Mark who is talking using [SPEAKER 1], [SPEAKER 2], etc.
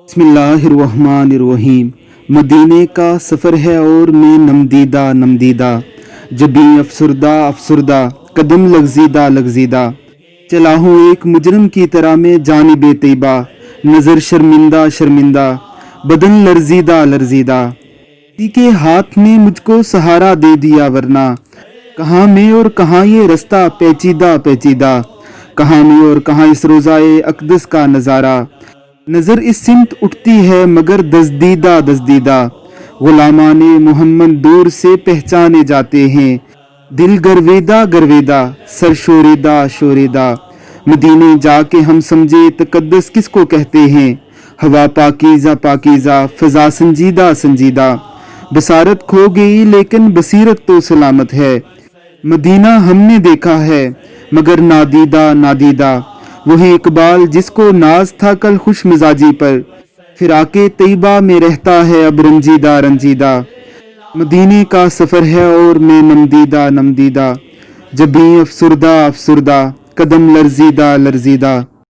[SPEAKER 1] بسم اللہ الرحمن الرحیم۔ مدینے کا سفر ہے اور میں نمدیدہ نمدیدہ، جبیں افسردہ افسردہ، قدم لغزیدہ لغزیدہ، چلا ہوں ایک مجرم کی طرح میں جانب طیبہ، نظر شرمندہ شرمندہ، بدن لرزیدہ لرزیدہ۔ کسی کے ہاتھ نے مجھ کو سہارا دے دیا، ورنہ کہاں میں اور کہاں یہ رستہ پیچیدہ پیچیدہ، کہاں میں اور کہاں اس روضائے اقدس کا نظارہ۔ نظر اس سمت اٹھتی ہے مگر دزدیدہ دزدیدہ، غلامان محمد دور سے پہچانے جاتے ہیں، دل گرویدہ گرویدہ، سر شوریدہ شوریدہ۔ مدینے جا کے ہم سمجھے تقدس کس کو کہتے ہیں، ہوا پاکیزہ پاکیزہ، فضا سنجیدہ سنجیدہ۔ بصارت کھو گئی لیکن بصیرت تو سلامت ہے، مدینہ ہم نے دیکھا ہے مگر نادیدہ نادیدہ۔ وہی اقبال جس کو ناز تھا کل خوش مزاجی پر، فراق طیبہ میں رہتا ہے اب رنجیدہ رنجیدہ۔ مدینے کا سفر ہے اور میں نمدیدہ نمدیدہ، جبیں افسردہ افسردہ، قدم لرزیدہ لرزیدہ۔